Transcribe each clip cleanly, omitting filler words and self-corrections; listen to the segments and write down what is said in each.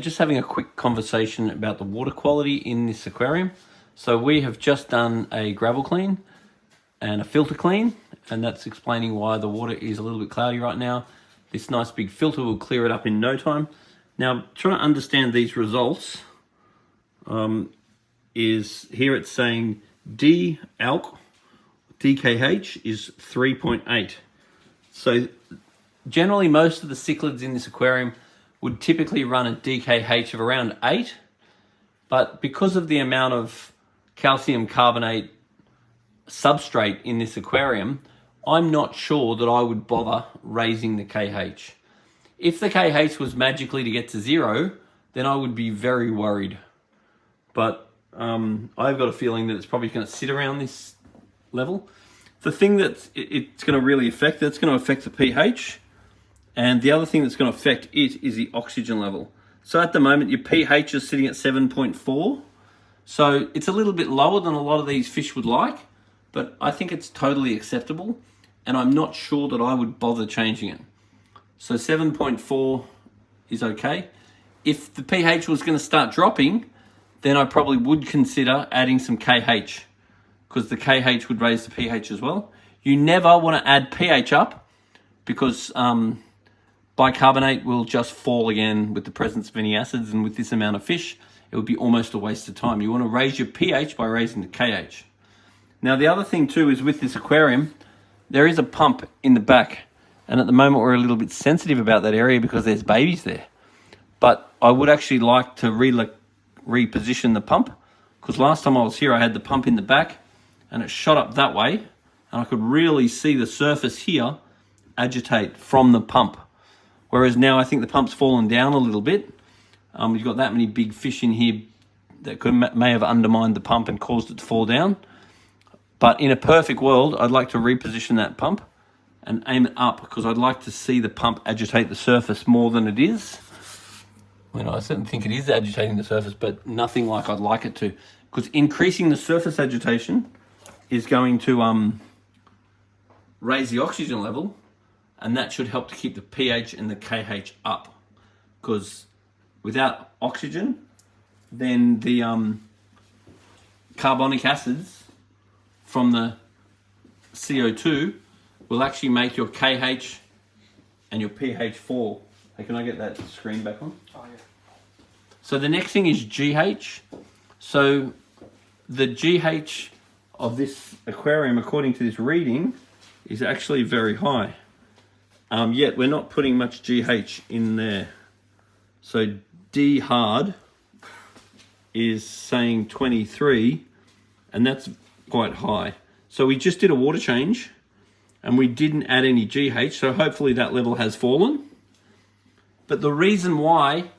Just having a quick conversation about the water quality in this aquarium. So we have just done a gravel clean and a filter clean, and that's explaining why the water is a little bit cloudy right now. This nice big filter will clear it up in no time. Now, trying to understand these results, is here it's saying DKH is 3.8. So generally most of the cichlids in this aquarium would typically run a DKH of around 8, but because of the amount of calcium carbonate substrate in this aquarium, I'm not sure that I would bother raising the KH. If the KH was magically to get to 0, then I would be very worried. But I've got a feeling that it's probably going to sit around this level. The thing that it's going to really affect, that's going to affect the pH. And the other thing that's going to affect it is the oxygen level. So at the moment, your pH is sitting at 7.4. So it's a little bit lower than a lot of these fish would like, but I think it's totally acceptable. And I'm not sure that I would bother changing it. So 7.4 is okay. If the pH was going to start dropping, then I probably would consider adding some KH, because the KH would raise the pH as well. You never want to add pH up, because bicarbonate will just fall again with the presence of any acids, and with this amount of fish, it would be almost a waste of time. You want to raise your pH by raising the KH. Now, the other thing too is with this aquarium, there is a pump in the back, and at the moment we're a little bit sensitive about that area because there's babies there. But I would actually like to reposition the pump, because last time I was here I had the pump in the back and it shot up that way, and I could really see the surface here agitate from the pump. Whereas now I think the pump's fallen down a little bit. You've got that many big fish in here that may have undermined the pump and caused it to fall down. But in a perfect world, I'd like to reposition that pump and aim it up, because I'd like to see the pump agitate the surface more than it is. You know, I certainly think it is agitating the surface, but nothing like I'd like it to. Because increasing the surface agitation is going to raise the oxygen level, and that should help to keep the pH and the KH up. Because without oxygen, then the carbonic acids from the CO2 will actually make your KH and your pH fall. Hey, can I get that screen back on? Oh, yeah. So the next thing is GH. So the GH of this aquarium, according to this reading, is actually very high. Yet we're not putting much GH in there. So D hard is saying 23, and that's quite high. So we just did a water change and we didn't add any GH, so hopefully that level has fallen. But the reason why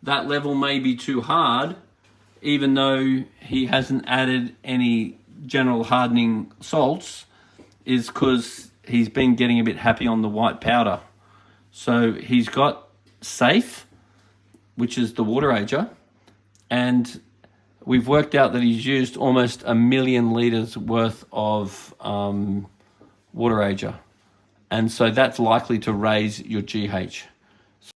that level may be too hard, even though he hasn't added any general hardening salts, is because he's been getting a bit happy on the white powder. So he's got Safe, which is the water ager, and we've worked out that he's used almost 1 million litres worth of water ager. And so that's likely to raise your GH.